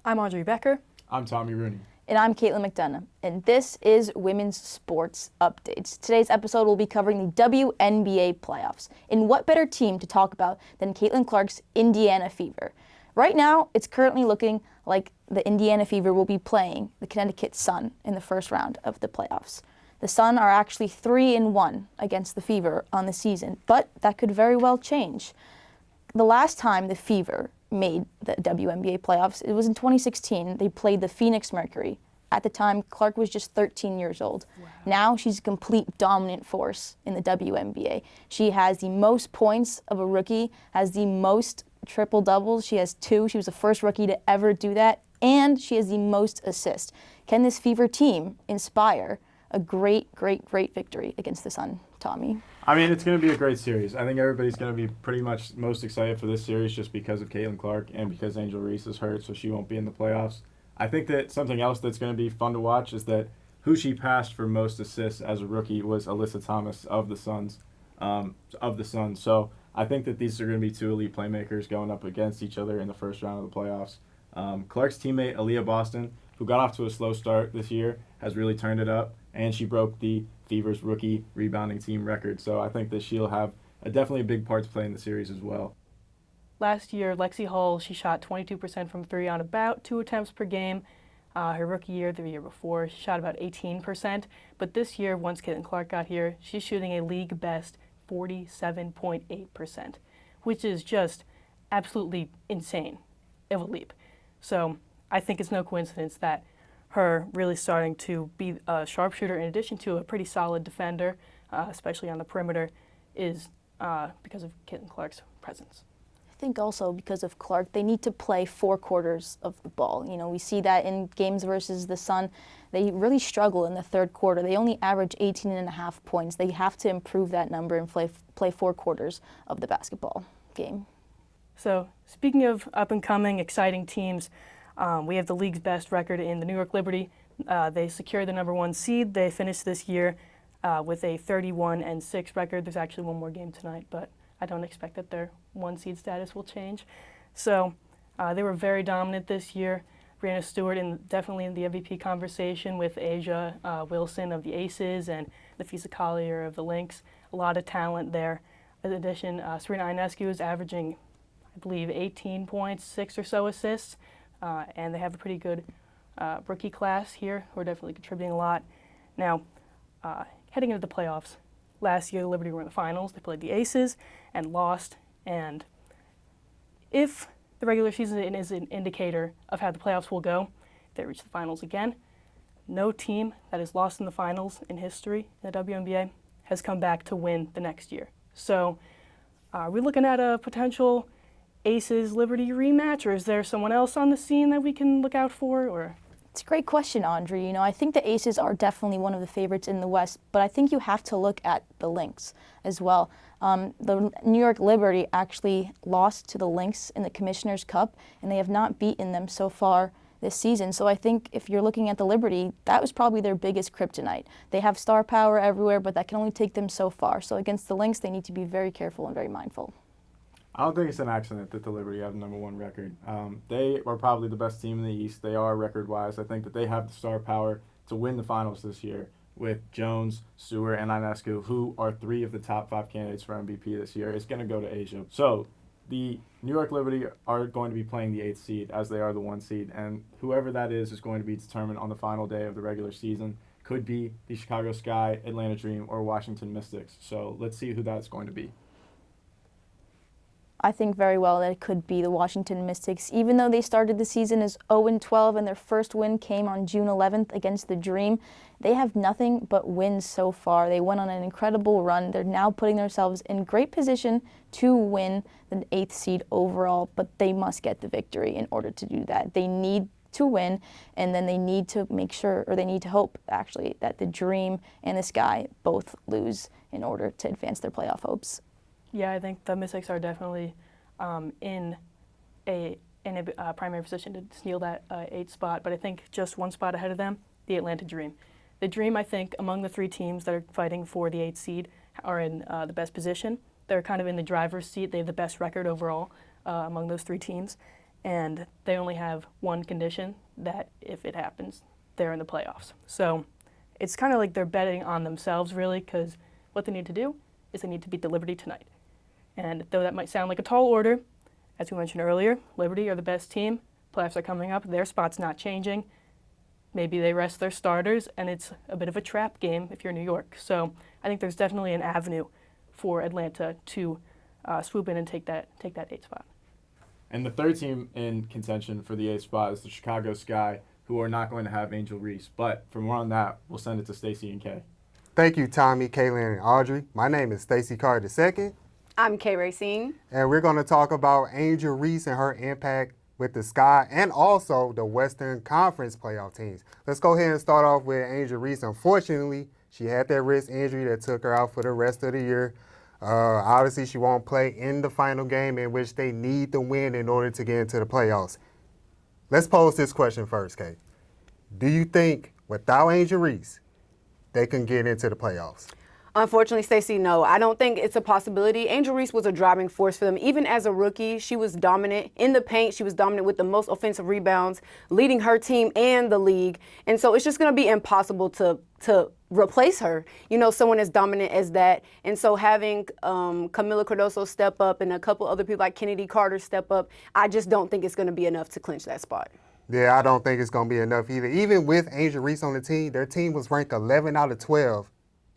I'm Audrey Becker. I'm Tommy Rooney. And I'm Caitlin McDonough, and this is Women's Sports Updates. Today's episode will be covering the WNBA playoffs. And what better team to talk about than Caitlin Clark's Indiana Fever? Right now, it's currently looking like the Indiana Fever will be playing the Connecticut Sun in the first round of the playoffs. The Sun are actually 3-1 against the Fever on the season, but that could very well change. The last time the Fever made the WNBA playoffs, it was in 2016. They played the Phoenix Mercury. At the time, Clark was just 13 years old. Wow. Now she's a complete dominant force in the WNBA. She has the most points of a rookie, has the most triple doubles. She has 2. She was the first rookie to ever do that, and she has the most assists. Can this Fever team inspire a great victory against the Sun, Tommy? I mean, it's going to be a great series. I think everybody's going to be pretty much most excited for this series just because of Caitlin Clark and because Angel Reese is hurt, so she won't be in the playoffs. I think that something else that's going to be fun to watch is that who she passed for most assists as a rookie was Alyssa Thomas of the Suns. So I think that these are going to be 2 elite playmakers going up against each other in the first round of the playoffs. Clark's teammate, Aaliyah Boston, who got off to a slow start this year, has really turned it up, and she broke the Fever's rookie rebounding team record. So I think that she'll have definitely a big part to play in the series as well. Last year, Lexi Hull, she shot 22% from 3 on about 2 attempts per game. Her rookie year, the year before, she shot about 18%. But this year, once Caitlin Clark got here, she's shooting a league best 47.8%, which is just absolutely insane of a leap. So I think it's no coincidence that her really starting to be a sharpshooter in addition to a pretty solid defender, especially on the perimeter, is because of Caitlin Clark's presence. I think also because of Clark, they need to play 4 quarters of the ball. You know, we see that in games versus the Sun. They really struggle in the third quarter. They only average 18.5 points. They have to improve that number and play 4 quarters of the basketball game. So speaking of up-and-coming, exciting teams, we have the league's best record in the New York Liberty. They secured the number 1 seed. They finished this year with a 31-6 record. There's actually one more game tonight, but I don't expect that their 1 seed status will change. So they were very dominant this year. Brianna Stewart definitely in the MVP conversation with Asia Wilson of the Aces and Nafisa Collier of the Lynx. A lot of talent there. In addition, Serena Ionescu is averaging, I believe, 18 points, 6 or so assists. And they have a pretty good rookie class here who are definitely contributing a lot. Now, heading into the playoffs, last year the Liberty were in the finals. They played the Aces and lost. And if the regular season is an indicator of how the playoffs will go, if they reach the finals again, no team that has lost in the finals in history in the WNBA has come back to win the next year. So are we looking at a potential Aces Liberty rematch, or is there someone else on the scene that we can look out for? Or it's a great question, Audrey. You know, I think the Aces are definitely one of the favorites in the West, but I think you have to look at the Lynx as well. The New York Liberty actually lost to the Lynx in the Commissioner's Cup, and they have not beaten them so far this season. So I think if you're looking at the Liberty, that was probably their biggest kryptonite. They have star power everywhere, but that can only take them so far. So against the Lynx, they need to be very careful and very mindful. I don't think it's an accident that the Liberty have the number 1 record. They are probably the best team in the East. They are record-wise. I think that they have the star power to win the finals this year with Jones, Stewart, and Ionescu, who are 3 of the top 5 candidates for MVP this year. It's going to go to Asia. So the New York Liberty are going to be playing the 8th seed as they are the 1 seed, and whoever that is going to be determined on the final day of the regular season. Could be the Chicago Sky, Atlanta Dream, or Washington Mystics. So let's see who that's going to be. I think very well that it could be the Washington Mystics. Even though they started the season as 0-12 and their first win came on June 11th against the Dream, they have nothing but wins so far. They went on an incredible run. They're now putting themselves in great position to win the 8th seed overall, but they must get the victory in order to do that. They need to win, and then they need to make sure, or they need to hope, actually, that the Dream and the Sky both lose in order to advance their playoff hopes. Yeah, I think the Mystics are definitely in a primary position to steal that 8th spot, but I think just 1 spot ahead of them, the Atlanta Dream. The Dream, I think, among the 3 teams that are fighting for the 8th seed are in the best position. They're kind of in the driver's seat. They have the best record overall among those 3 teams. and they only have one condition, that if it happens, they're in the playoffs. So it's kind of like they're betting on themselves, really, because what they need to do is they need to beat the Liberty tonight. And though that might sound like a tall order, as we mentioned earlier, Liberty are the best team. Playoffs are coming up. Their spot's not changing. Maybe they rest their starters, and it's a bit of a trap game if you're New York. So I think there's definitely an avenue for Atlanta to swoop in and take that 8th spot. And the third team in contention for the 8th spot is the Chicago Sky, who are not going to have Angel Reese. But for more on that, we'll send it to Stacy and Kay. Thank you, Tommy, Kaylin, and Audrey. My name is Stacy Carter II, I'm Kay Racine. and we're going to talk about Angel Reese and her impact with the Sky and also the Western Conference playoff teams. Let's go ahead and start off with Angel Reese. Unfortunately, she had that wrist injury that took her out for the rest of the year. Obviously, she won't play in the final game in which they need to win in order to get into the playoffs. Let's pose this question first, Kay. Do you think without Angel Reese, they can get into the playoffs? Unfortunately, Stacey, no. I don't think it's a possibility. Angel Reese was a driving force for them. Even as a rookie, she was dominant in the paint. She was dominant with the most offensive rebounds, leading her team and the league. And so it's just going to be impossible to replace her, someone as dominant as that. And so having Camila Cardoso step up and a couple other people like Kennedy Carter step up, I just don't think it's going to be enough to clinch that spot. Yeah, I don't think it's going to be enough either. Even with Angel Reese on the team, their team was ranked 11 out of 12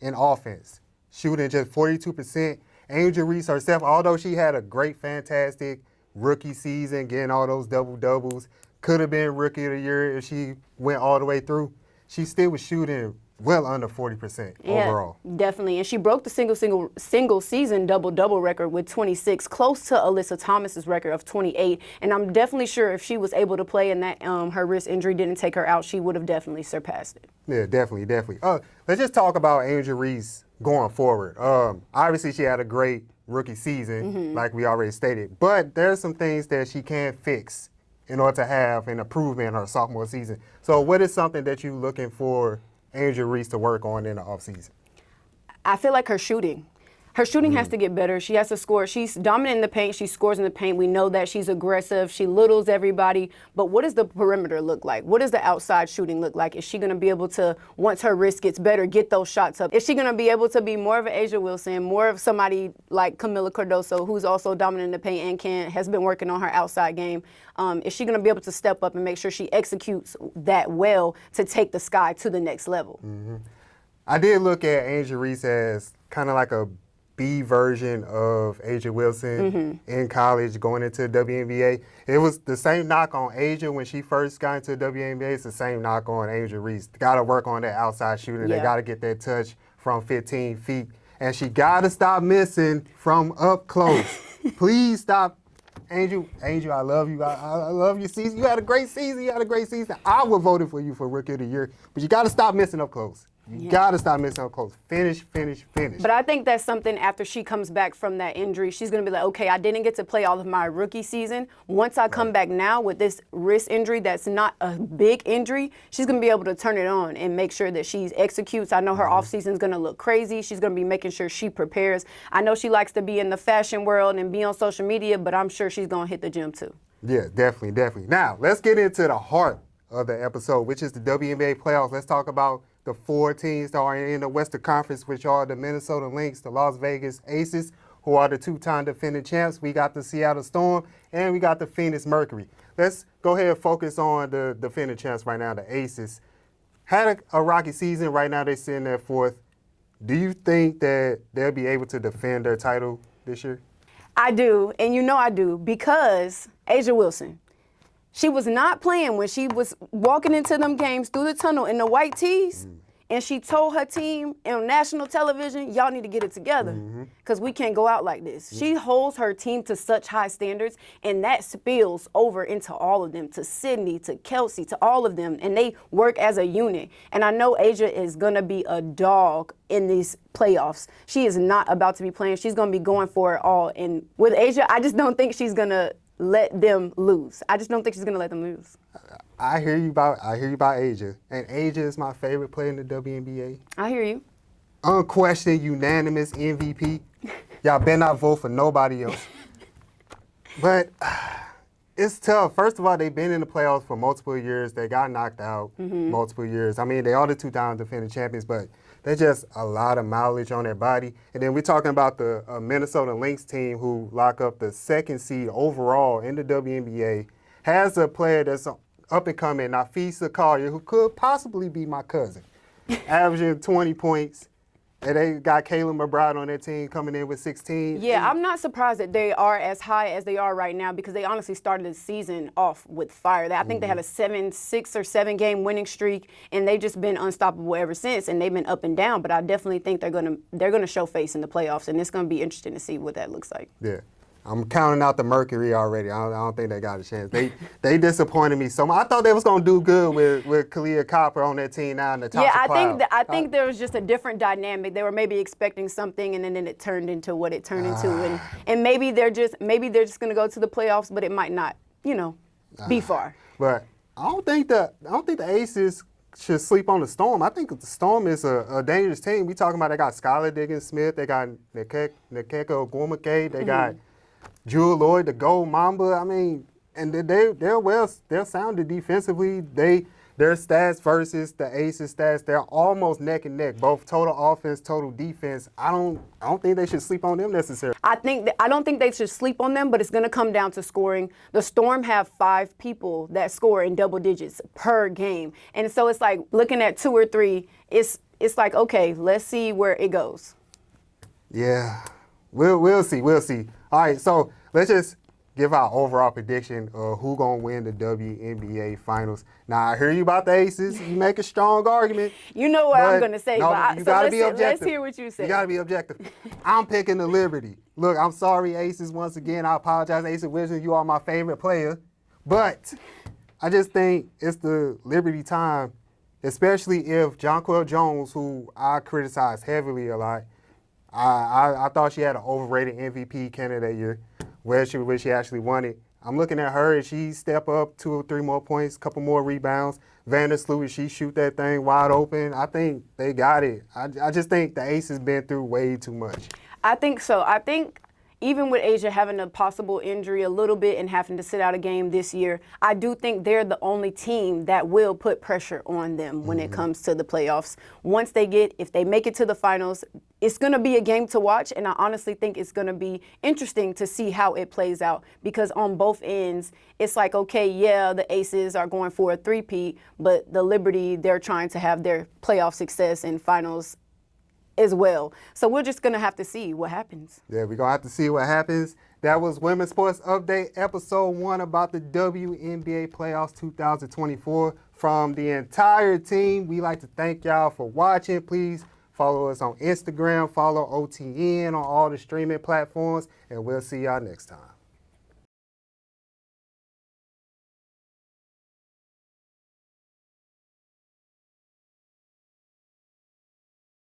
in offense, shooting just 42%. Angel Reese herself, although she had a great, fantastic rookie season, getting all those double-doubles, could have been Rookie of the Year if she went all the way through, she still was shooting well under 40% overall. Definitely. And she broke the single season double-double record with 26, close to Alyssa Thomas's record of 28. And I'm definitely sure if she was able to play and that her wrist injury didn't take her out, she would have definitely surpassed it. Yeah, definitely. Let's just talk about Angel Reese going forward. Obviously, she had a great rookie season, like we already stated. But there's some things that she can fix in order to have an improvement in her sophomore season. So what is something that you're looking for Angel Reese to work on in the offseason? I feel like her shooting. Her shooting has to get better. She has to score. She's dominant in the paint. She scores in the paint. We know that she's aggressive. She littles everybody. But what does the perimeter look like? What does the outside shooting look like? Is she going to be able to, once her wrist gets better, get those shots up? Is she going to be able to be more of an Asia Wilson, more of somebody like Camila Cardoso, who's also dominant in the paint and has been working on her outside game? Is she going to be able to step up and make sure she executes that well to take the Sky to the next level? I did look at Angel Reese as kind of like a B version of Asia Wilson in college going into the WNBA. It was the same knock on Asia when she first got into the WNBA. It's the same knock on Angel Reese. Got to work on that outside shooting. Yeah. They got to get that touch from 15 feet. And she got to stop missing from up close. Please stop. Angel, I love you. I love your season. You had a great season. I would vote for you for Rookie of the Year. But you got to stop missing up close. You got to stop missing up close. Finish. But I think that's something after she comes back from that injury, she's going to be like, okay, I didn't get to play all of my rookie season. Once I come back now with this wrist injury that's not a big injury, she's going to be able to turn it on and make sure that she executes. I know her offseason is going to look crazy. She's going to be making sure she prepares. I know she likes to be in the fashion world and be on social media, but I'm sure she's going to hit the gym too. Yeah, definitely. Now, let's get into the heart of the episode, which is the WNBA playoffs. Let's talk about the 4 teams that are in the Western Conference, which are the Minnesota Lynx, the Las Vegas Aces, who are the 2-time defending champs. We got the Seattle Storm, and we got the Phoenix Mercury. Let's go ahead and focus on the defending champs right now, the Aces. Had a rocky season. Right now, they're sitting at 4th. Do you think that they'll be able to defend their title this year? I do, and I do, because Asia Wilson. She was not playing when she was walking into them games through the tunnel in the white tees, and she told her team on national television, y'all need to get it together because we can't go out like this. She holds her team to such high standards, and that spills over into all of them, to Sydney, to Kelsey, to all of them, and they work as a unit. And I know Asia is going to be a dog in these playoffs. She is not about to be playing. She's going to be going for it all. And with Asia, I just don't think she's going to let them lose. I just don't think she's going to let them lose. I hear you about Asia, and Asia is my favorite player in the WNBA. I hear you. Unquestioned, unanimous MVP. Y'all better not vote for nobody else. But It's tough. First of all, they've been in the playoffs for multiple years. They got knocked out multiple years. I mean, they are the 2 times defending champions, but there's just a lot of mileage on their body. And then we're talking about the Minnesota Lynx team who lock up the 2nd seed overall in the WNBA, has a player that's up and coming, Nafisa Collier, who could possibly be my cousin, averaging 20 points. And they got Kayla McBride on their team coming in with 16. Yeah, I'm not surprised that they are as high as they are right now because they honestly started the season off with fire. I think they had a 6 or 7 game winning streak, and they've just been unstoppable ever since. And they've been up and down, but I definitely think they're gonna show face in the playoffs, and it's gonna be interesting to see what that looks like. Yeah. I'm counting out the Mercury already. I don't think they got a chance. They disappointed me so much. I thought they was gonna do good with Kalia Copper on their team now and Natasha Cloud. I think there was just a different dynamic. They were maybe expecting something, and then it turned into what it turned into, and maybe they're just gonna go to the playoffs, but it might not, be far. But I don't think the Aces should sleep on the Storm. I think the Storm is a dangerous team. We talking about they got Skylar Diggins-Smith, they got Nkeka Ogwumike, they got Jewel Lloyd, the Gold Mamba. I mean, and they're sounded defensively. Their stats versus the Aces stats, they're almost neck and neck, both total offense, total defense. I don't think they should sleep on them necessarily. I don't think they should sleep on them, but it's going to come down to scoring. The Storm have 5 people that score in double digits per game, and so it's like looking at 2 or 3. It's like, okay, let's see where it goes. Yeah, we'll see. All right, so let's just give our overall prediction of who gonna win the WNBA Finals. Now I hear you about the Aces. You make a strong argument. You know what I'm gonna say, you gotta be objective. Let's hear what you say. You gotta be objective. I'm picking the Liberty. Look, I'm sorry, Aces. Once again, I apologize, Aces Wizards. You are my favorite player, but I just think it's the Liberty time, especially if Jonquel Jones, who I criticize heavily a lot. I thought she had an overrated MVP candidate year, where she actually won it. I'm looking at her and she step up 2 or 3 more points, couple more rebounds. Vandersloot, she shoot that thing wide open. I think they got it. I just think the Aces been through way too much. I think so. I think even with Asia having a possible injury a little bit and having to sit out a game this year, I do think they're the only team that will put pressure on them when it comes to the playoffs. If they make it to the finals, it's going to be a game to watch, and I honestly think it's going to be interesting to see how it plays out because on both ends, it's like, okay, yeah, the Aces are going for a 3-peat, but the Liberty, they're trying to have their playoff success in finals as well. So we're just going to have to see what happens. Yeah, we're going to have to see what happens. That was Women's Sports Update, Episode 1 about the WNBA Playoffs 2024. From the entire team, we like to thank y'all for watching. Please follow us on Instagram, follow OTN on all the streaming platforms, and we'll see y'all next time.